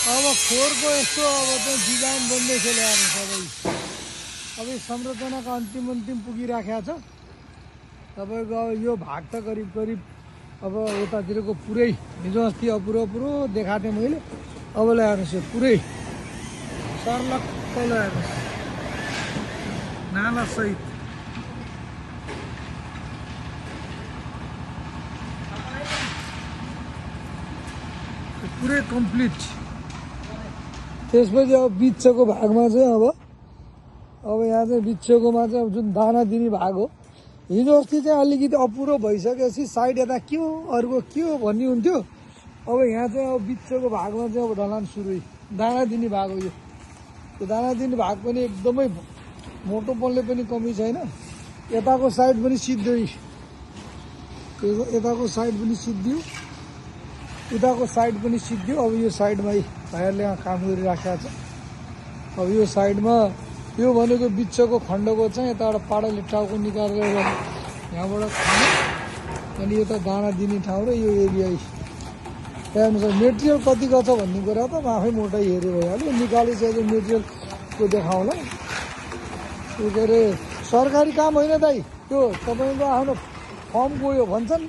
अब खोरको यस्तो अब चाहिँ डिजाइन बन्दैछ ल्याएर सबै। अब यो संरचनाको अन्तिम पुगिराखेको छ तपाईँको। अब यो भाग त करिब करिब अब यतातिरको पुरै हिजो अस्ति अपुरो देखाएको थिएँ मैले। अब ल्याएर चाहिँ पुरै सर्लक्क ल्याएर नाला सहित पुरै कम्प्लिट। त्यसपछि अब बिचको भागमा चाहिँ अब यहाँ चाहिँ बिचकोमा चाहिँ अब जुन दाना दिने भाग हो, हिजो अस्ति चाहिँ अलिकति अपुरो भइसकेपछि साइड यता के हो अरूको के हो भन्ने हुन्थ्यो। अब यहाँ चाहिँ अब बिचको भागमा चाहिँ अब ढलान सुरु दाना दिने भाग हो। यो दाना दिने भाग पनि एकदमै मोटोपनले पनि कमी छैन। यताको साइड पनि सिद्धो, यताको साइड पनि सिद्धियो, उताको साइड पनि सिद्धियो। अब यो साइडमा भाइहरूले यहाँ काम गरिराखेको छ। अब यो साइडमा यो भनेको बिचको खण्डको चाहिँ यताबाट पाडाले टाउको निकालेर यहाँबाट खाने अनि यता दाना दिने ठाउँ र यो एरिया त्यहाँअनुसार मेटेरियल कतिको छ भन्ने कुरा त म आफै मोटाइ हेरेर भइहाल्यो। निकालिसकेको मेटेरियलको देखाउँला। त्यो के अरे सरकारी काम होइन दाइ, त्यो तपाईँको आफ्नो फर्म गयो भन्छन्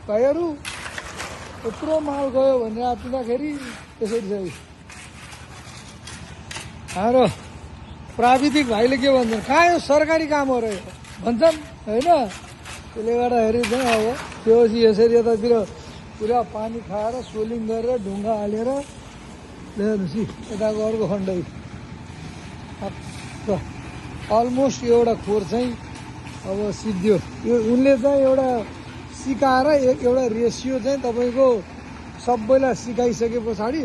भाइहरू। यत्रो माल गयो भनेर आत्तिँदाखेरि त्यसरी चाहिँ हाम्रो प्राविधिक भाइले के भन्छन्, कहाँ यो सरकारी काम हो र भन्छन् होइन। त्यसले गर्दाखेरि चाहिँ अब त्यो यसरी यतातिर पुरा पानी खाएर सोलिङ गरेर ढुङ्गा हालेर ल्याउनुहोस् यताको अर्को खण्डै अलमोस्ट एउटा खोर चाहिँ अब सिद्धियो। यो उनले चाहिँ एउटा सिकाएर एउटा रेसियो चाहिँ तपाईँको सबैलाई सिकाइसके पछाडि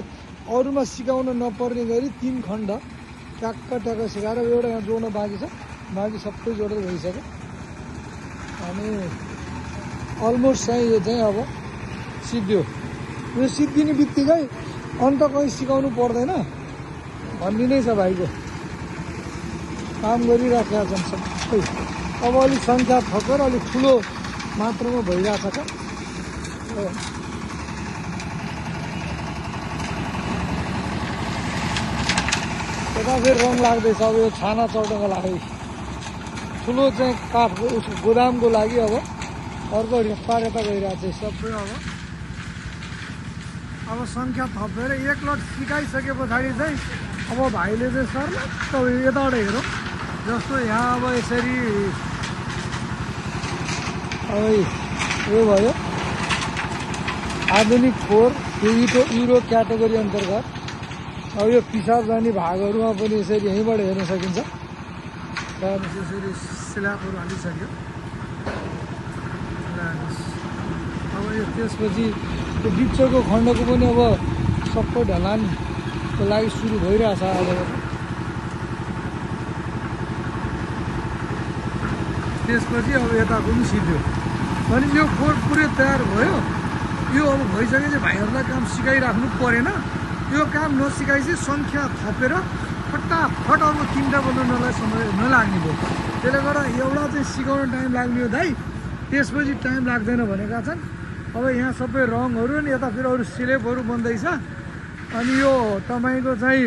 अरूमा सिकाउन नपर्ने गरी 3 खण्ड ट्याक्क सिकाएर एउटा यहाँ जोड्न बाँकी छ, बाँकी सबै जोडेर भइसक्यो। अनि अलमोस्ट चाहिँ यो चाहिँ अब सिद्धियो। यो सिद्धिने बित्तिकै अन्त कहीँ सिकाउनु पर्दैन भन्ने नै छ भाइको। काम गरिराखेका छन् सबै। अब अलिक सङ्ख्या थपेर अलिक ठुलो मात्रामा भइरहेको छ। यता फेरि रङ लाग्दैछ। अब यो छाना चढ्नको लागि ठुलो चाहिँ काठको उसको गोदामको लागि अब अर्को रेप्पा यता गइरहेको छ सबै। अब सङ्ख्या थपेर एक लट सिकाइसके पछाडि चाहिँ अब भाइले चाहिँ सर्लक्क यताबाट हेरौँ। जस्तो यहाँ अब यसरी अब यो भयो आधुनिक खोर, यो युरो क्याटेगोरी अन्तर्गत। अब यो पिसाब जाने भागहरूमा पनि यसरी यहीँबाट हेर्न सकिन्छ। त्यहाँपछि यसरी स्ल्याबहरू हालिसक्यो। अब यो त्यसपछि त्यो बिचको खण्डको पनि अब सबै ढलानको लागि सुरु भइरहेछ आज। त्यसपछि अब यताको पनि सिद्धियो। अनि यो खोर पुरै तयार भयो। यो अब भइसकेपछि भाइहरूलाई काम सिकाइराख्नु परेन। यो काम नसिकाइ चाहिँ सङ्ख्या थपेर फटाफट अब 3टा बनाउनलाई समय नलाग्ने भयो। त्यसले गर्दा एउटा चाहिँ सिकाउन टाइम लाग्ने हो दाइ, त्यसपछि टाइम लाग्दैन भनेका छन्। अब यहाँ सबै रङहरू अनि यता फेरि अरू स्लेबहरू बन्दैछ। अनि यो तपाईँको चाहिँ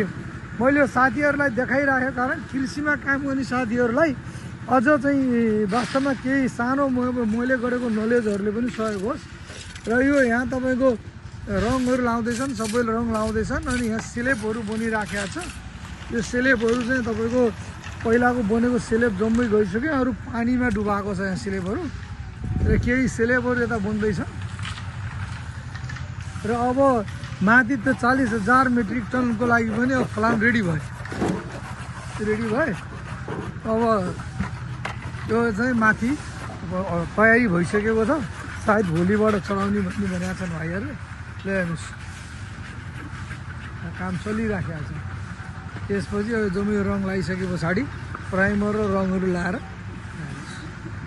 मैले यो साथीहरूलाई देखाइराखेको कारण कृषिमा काम गर्ने साथीहरूलाई अझ चाहिँ वास्तवमा केही सानो मैले गरेको नलेजहरूले पनि सहयोग होस्। र यो यहाँ तपाईँको रङहरू लाउँदैछन्, सबैले रङ लाउँदैछन्। अनि यहाँ स्लेबहरू बनिराखेको छ। यो स्लेबहरू चाहिँ तपाईँको पहिलाको बनेको स्लेब जम्मै गइसक्यो, अरू पानीमा डुबाएको छ यहाँ स्लेबहरू। र केही स्लेबहरू यता बन्दैछ। र अब माथि त 40,000 मेट्रिक टनको लागि पनि अब फलाम रेडी भयो। अब यो चाहिँ माथि तयारी भइसकेको छ। सायद भोलिबाट चलाउने भन्ने भनेका छन् भाइहरूले। ल्याउनुहोस् काम चलिराखेको छ। त्यसपछि अब जम्मै रङ लगाइसके पछाडि प्राइमर र रङहरू लाएर